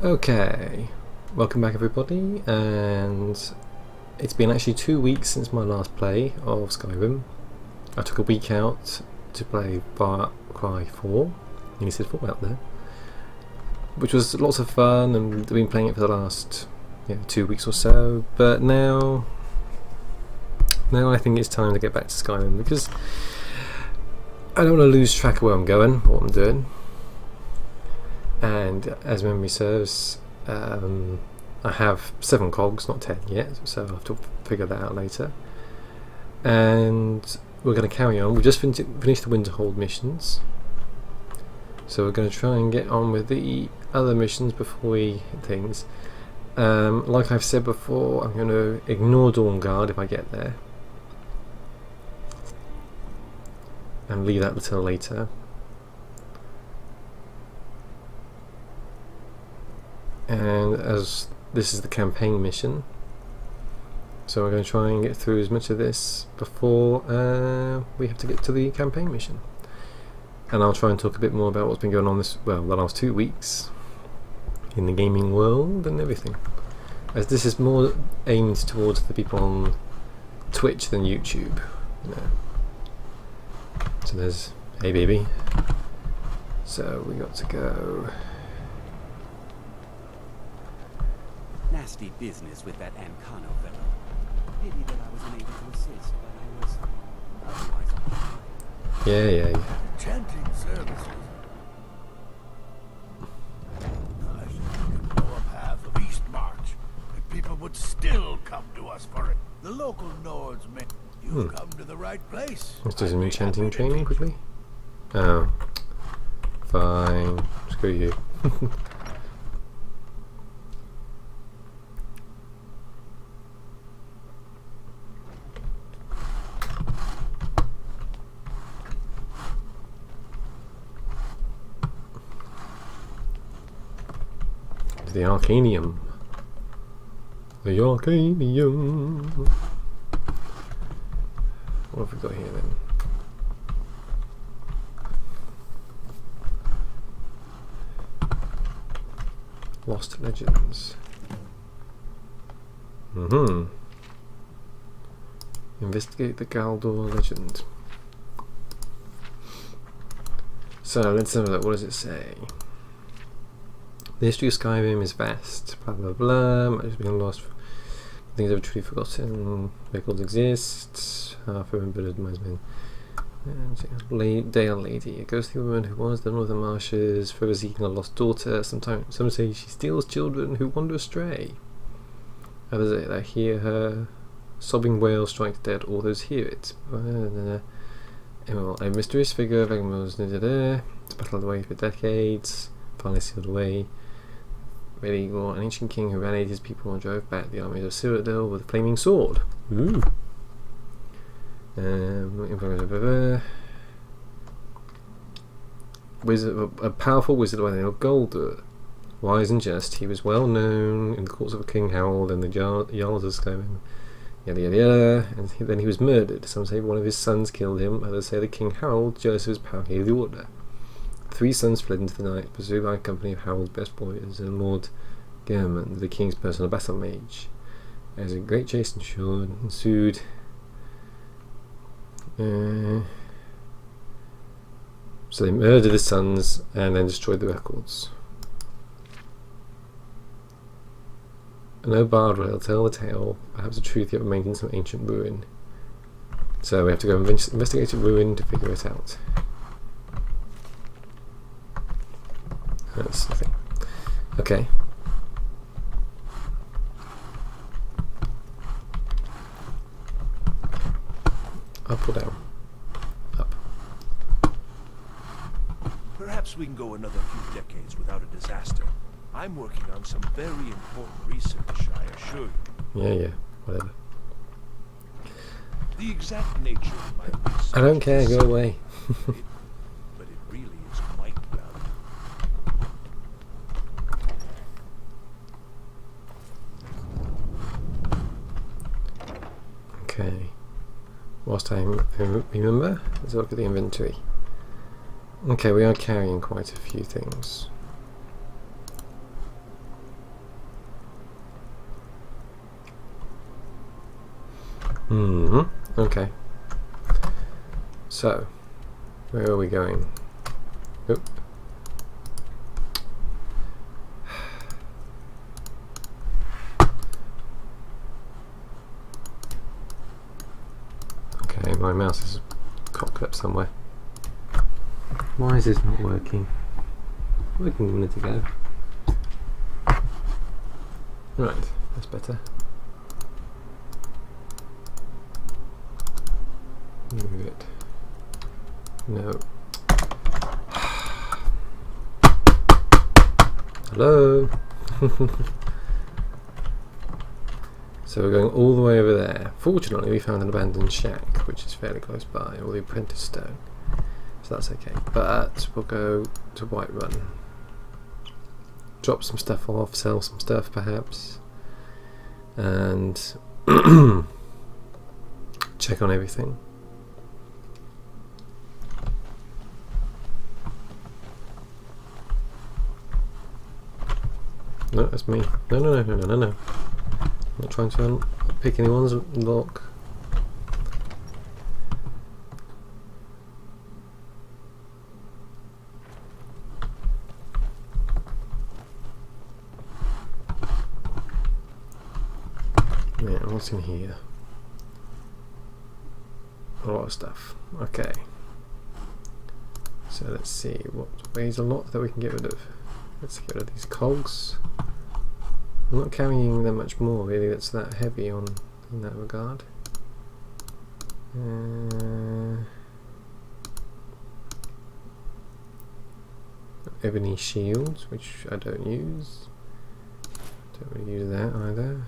Okay, welcome back everybody, and it's been actually 2 weeks since my last play of Skyrim. I took a week out to play Far Cry 4, you said 4 out there, which was lots of fun, and I've been playing it for the last 2 weeks or so, but now I think it's time to get back to Skyrim, because I don't want to lose track of where I'm going, what I'm doing. And as memory serves, I have 7 cogs, not 10 yet, so I'll have to figure that out later. And we're going to carry on. We just finished the Winterhold missions, so we're going to try and get on with the other missions before we hit things. Like I've said before, I'm going to ignore Dawnguard if I get there, and leave that until later. And as this is the campaign mission, so we're going to try and get through as much of this before we have to get to the campaign mission. And I'll try and talk a bit more about what's been going on the last 2 weeks in the gaming world and everything, as this is more aimed towards the people on Twitch than YouTube, you know. So there's hey baby, so we got to go. Nasty business with that Ancano fellow. Pity that I wasn't able to assist when I was otherwise. Yeah. Chanting services. I should go up half of East March, and people would still come to us for it. The local Nords may. You've come to the right place. Let's do some enchanting training quickly. Oh, fine. Screw you. The Arcanium. The Arcanium. What have we got here then? Lost Legends. Investigate the Galdor legend. So let's have a look. What does it say? The history of Skyrim is vast, blah blah blah, much has been lost, things are truly forgotten, records exist, half remembered might have been. Dale Lady, a ghostly woman who wanders the northern marshes, forever seeking a lost daughter. Some say she steals children who wander astray. Others say they hear her sobbing wail strike dead all those hear it. A mysterious figure, Vagabonds, it's battled away for decades, finally sealed away. An ancient king who rallied his people and drove back the armies of Cyrodiil with a flaming sword. Ooh. A powerful wizard by the name of Goldur. Wise and just, he was well known in the courts of King Harold and the Jarls of Skyrim. Yada yada yada. And then he was murdered. Some say one of his sons killed him. Others say that King Harold, jealous of his power, gave the order. 3 sons fled into the night, pursued by a company of Harold's best warriors and Lord Gehrman, the king's personal battle mage. As a great chase ensued. So they murdered his sons and then destroyed the records. No bard will tell the tale, perhaps the truth yet remains in some ancient ruin. So we have to go investigate a ruin to figure it out. That's the thing. Okay. Up or down? Up. Perhaps we can go another few decades without a disaster. I'm working on some very important research, I assure you. Yeah, whatever. The exact nature of my research. I don't care, go away. But it really is quite valuable. Okay. Whilst I remember, let's look at the inventory. Okay, we are carrying quite a few things. Okay. So, where are we going? Oop. Okay, my mouse is cocked up somewhere. Why is this not working? Working a minute ago. Right, that's better. Move it. No. Hello. So we're going all the way over there. Fortunately, we found an abandoned shack, which is fairly close by, or the apprentice stone. So that's okay. But we'll go to Whiterun. Drop some stuff off, sell some stuff perhaps, and check on everything. No, that's me. No. I'm not trying to pick anyone's lock. Yeah, what's in here? A lot of stuff. Okay. So let's see what weighs a lot that we can get rid of. Let's get rid of these cogs. I'm not carrying that much more really that's that heavy in that regard. Ebony shields, which I don't use. Don't really use that either.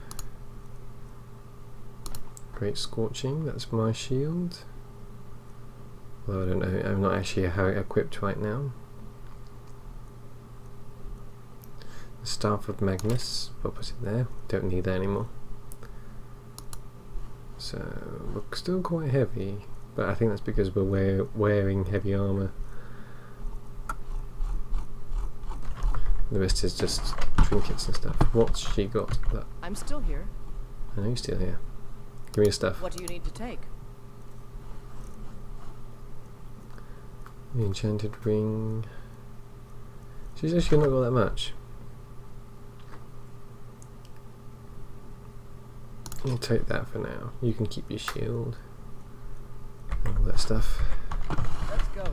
Great scorching, that's my shield. Although I don't know, I'm not actually how it equipped right now. The Staff of Magnus, what was it there? Don't need that anymore. So we're still quite heavy, but I think that's because we're wearing heavy armour. The rest is just trinkets and stuff. What's she got? That I'm still here. I know you're still here. Give me your stuff. What do you need to take? The enchanted ring. She's actually not got that much. I'll take that for now. You can keep your shield and all that stuff. Let's go.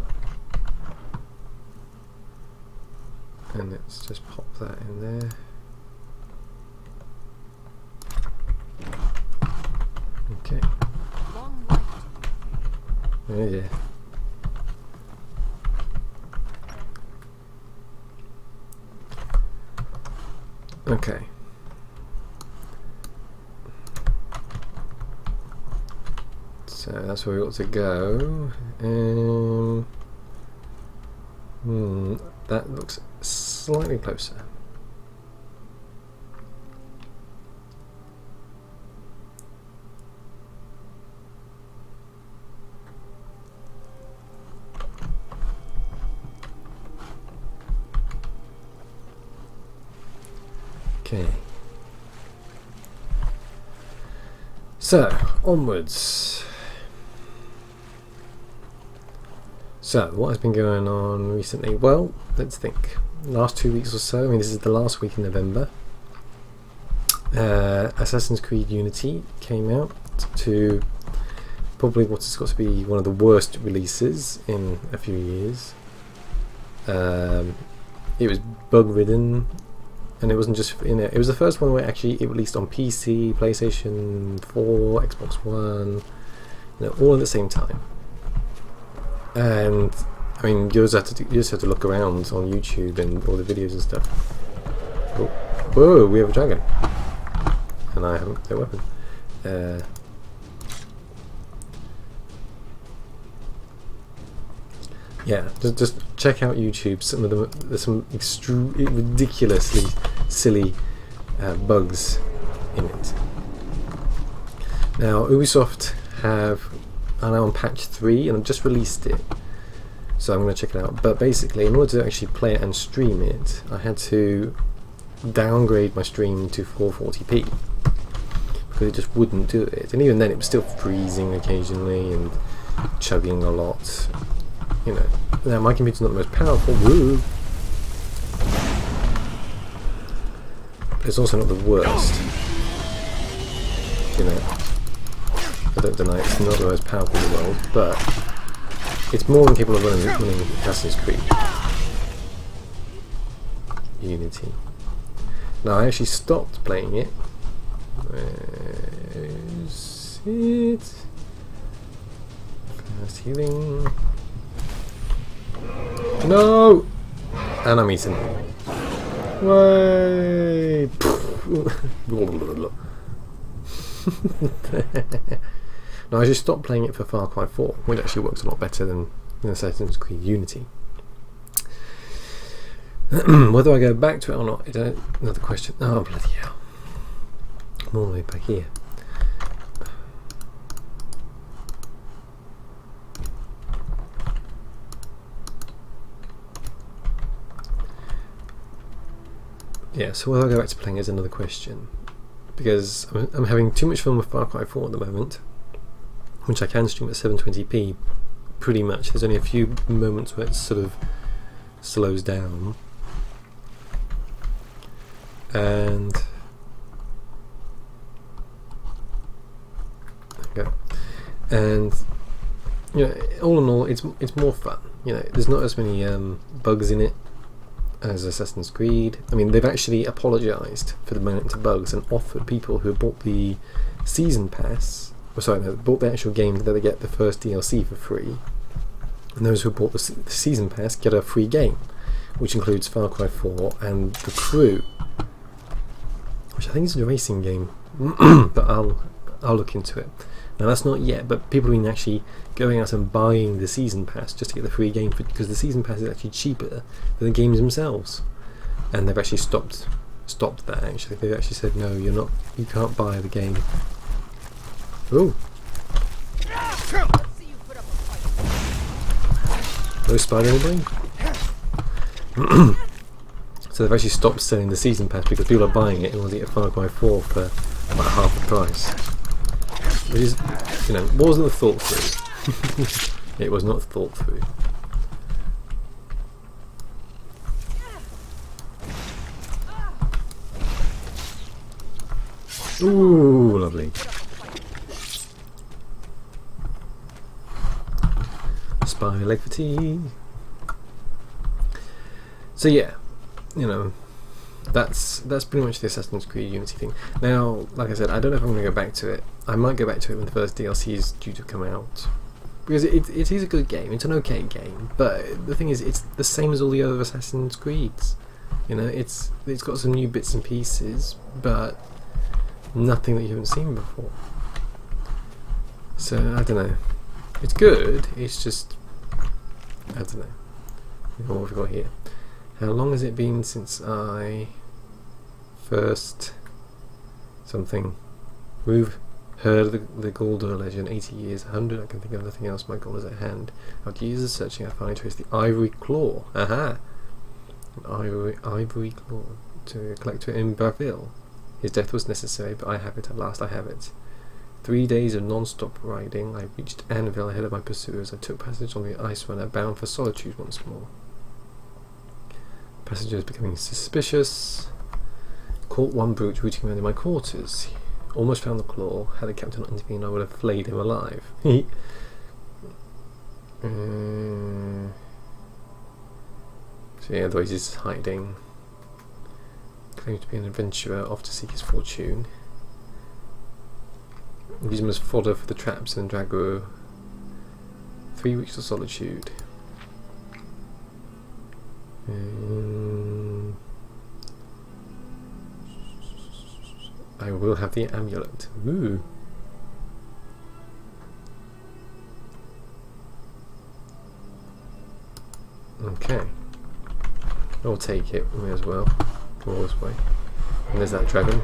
And let's just pop that in there. Okay. Long life to you. Oh yeah. Okay. So that's where we ought to go. That looks slightly closer. Okay. So, onwards. So, what has been going on recently? Well, let's think. Last 2 weeks or so, I mean this is the last week in November. Assassin's Creed Unity came out to probably what has got to be one of the worst releases in a few years. It was bug-ridden. And it wasn't just it was the first one where actually it released on PC, PlayStation 4, Xbox One, all at the same time. And I mean, you just have to look around on YouTube and all the videos and stuff. Oh, whoa, we have a dragon, and I haven't their weapon. Yeah, just check out YouTube. Some of them, there's some ridiculously silly bugs in it. Now, Ubisoft are now on patch 3, and I've just released it, so I'm going to check it out. But basically, in order to actually play it and stream it, I had to downgrade my stream to 440p because it just wouldn't do it. And even then, it was still freezing occasionally and chugging a lot. You know, now my computer's not the most powerful. Woo! But it's also not the worst. You know, I don't deny it's not the most powerful in the world, but it's more than capable of running Assassin's Creed Unity. Now I actually stopped playing it. Where's it? Fast healing. No! And I'm eating. Way! No, I just stopped playing it for Far Cry 4, which actually works a lot better than Assassin's Creed Unity. Whether I go back to it or not, is another question. Oh, bloody hell. I'm all the way back here. Yeah, so whether I go back to playing is another question. Because I'm having too much fun with Far Cry 4 at the moment, which I can stream at 720p pretty much. There's only a few moments where it sort of slows down. And okay, and you know, all in all, it's more fun. You know, there's not as many bugs in it as Assassin's Creed. I mean, they've actually apologised for the amount of bugs and offered people who bought the season pass, or sorry, no, bought the actual game that they get the first DLC for free, and those who bought the season pass get a free game, which includes Far Cry 4 and The Crew, which I think is a racing game, but I'll look into it. Now that's not yet, but people have been actually going out and buying the season pass just to get the free game, because the season pass is actually cheaper than the games themselves. And they've actually stopped that. Actually, they've actually said no, you can't buy the game. Oh, no spider anybody? So they've actually stopped selling the season pass because people are buying it in order to get Far Cry 4 for about half the price. Which is, you know, wasn't thought through. It was not thought through. Ooh, lovely. Spy leg fatigue. So yeah, you know, that's pretty much the Assassin's Creed Unity thing. Now, like I said, I don't know if I'm going to go back to it. I might go back to it when the first DLC is due to come out, because it is a good game. It's an okay game, but the thing is, it's the same as all the other Assassin's Creeds. You know, it's got some new bits and pieces, but nothing that you haven't seen before. So I don't know. It's good. It's just, I don't know. What have we got here? How long has it been since I first something? We've heard of the Galdor legend. 80 years, 100. I can think of nothing else. My goal is at hand. After years of searching, I finally traced the ivory claw. Aha! An ivory claw to collect it in Baville. His death was necessary, but I have it. At last, I have it. 3 days of non-stop riding. I reached Anvil ahead of my pursuers. I took passage on the ice runner, bound for solitude once more. Passengers becoming suspicious. Caught one brute rooting around in my quarters. Almost found the claw. Had the captain not intervened, I would have flayed him alive. So yeah, otherwise he's hiding. Claims to be an adventurer, off to seek his fortune. Use him as fodder for the traps in Dragro. 3 weeks of solitude. I will have the amulet. Ooh. Okay. I'll take it. We may as well. Go all this way. And there's that dragon.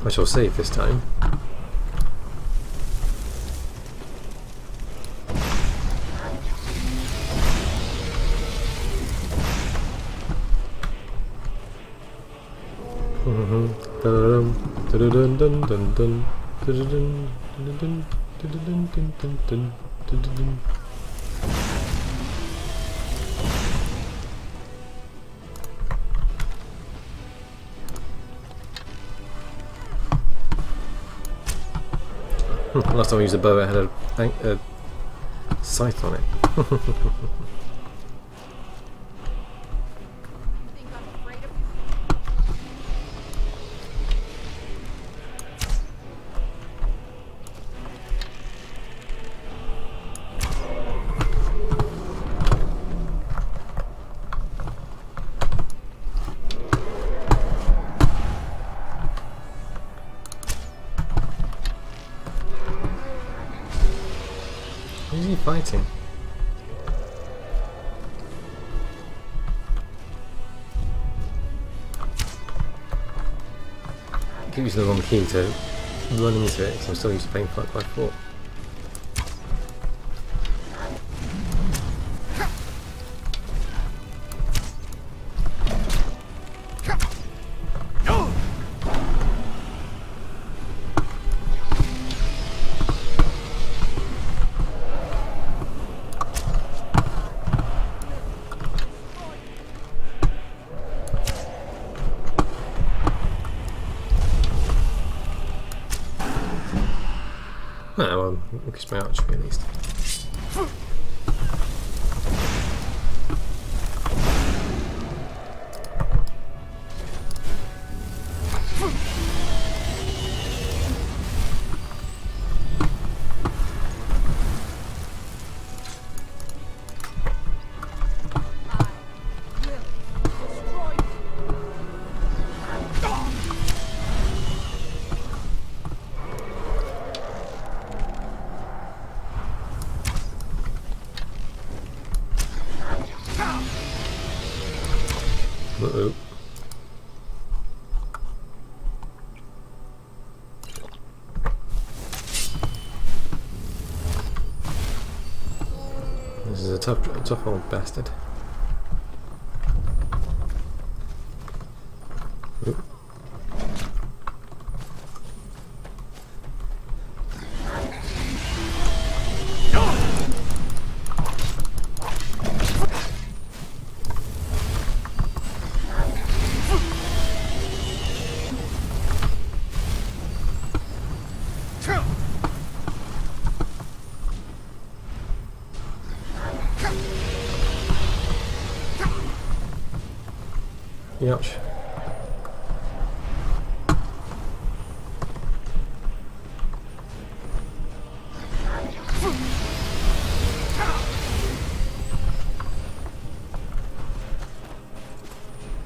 I shall save this time. Dun, dun, dun, dun, dun, dun, dun, dun, dun, dun, dun, dun, dun, dun, dun, dun, dun, dun. Last time I used a bow, it had a scythe on it. You think I'm afraid of you? Who's he fighting? I keep using the wrong key to run into it because I'm still used to playing 5x4. Ah, well, increase my archery at least. Uh-oh. This is a tough old bastard. Oop. Ouch.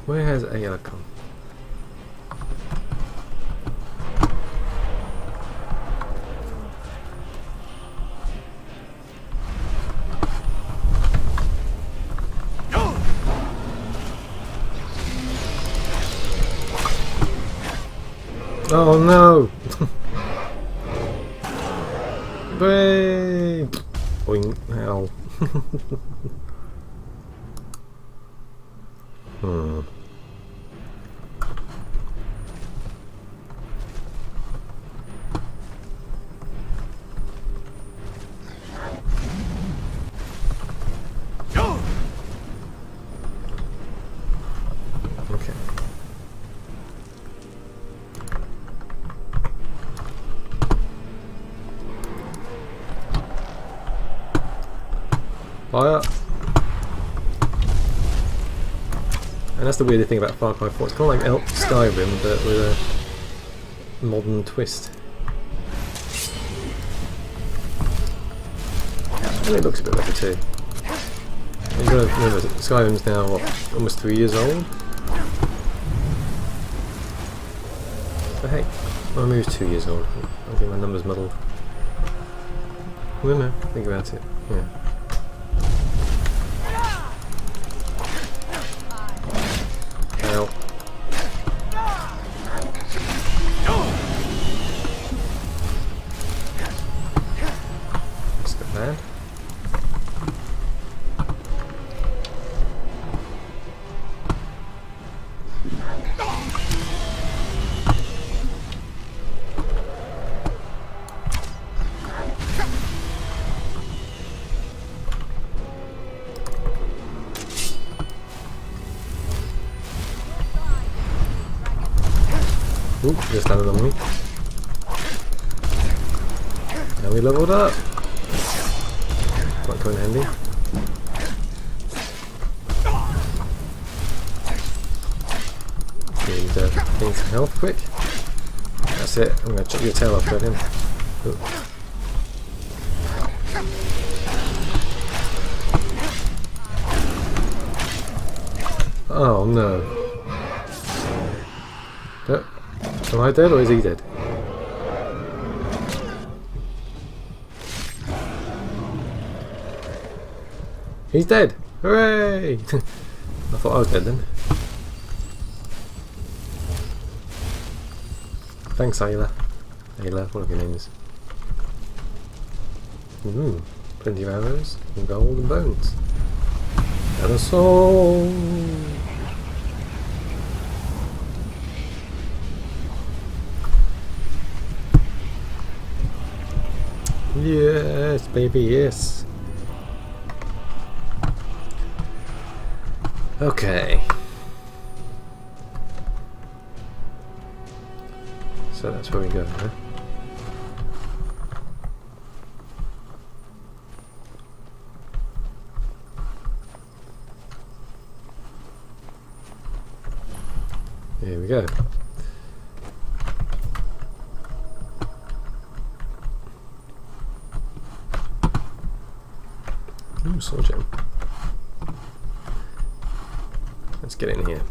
Where has Ayla come? Oh no! Way! Boing, hell. Hmm. Okay. Fire! And that's the weird thing about Far Cry 4. It's kind of like Skyrim, but with a modern twist. And it looks a bit better too. You've got to remember, Skyrim's now what, almost 3 years old. But hey, well, maybe it's 2 years old. I think my numbers muddled. Well, no, think about it. Yeah. Ow. That's not bad. Ooh, just landed on me. And we leveled up. Might come in handy. Need to gain some health quick. That's it. I'm going to chop your tail off, Dragon. Ooh. Oh no. Am I dead or is he dead? He's dead! Hooray! I thought I was dead then. Thanks, Ayla. Ayla, one of your names. Plenty of arrows, and gold and bones. And a soul! Yes, baby, yes. Okay. So that's where we go, huh? Here we go. Ooh, sword gem. Let's get in here.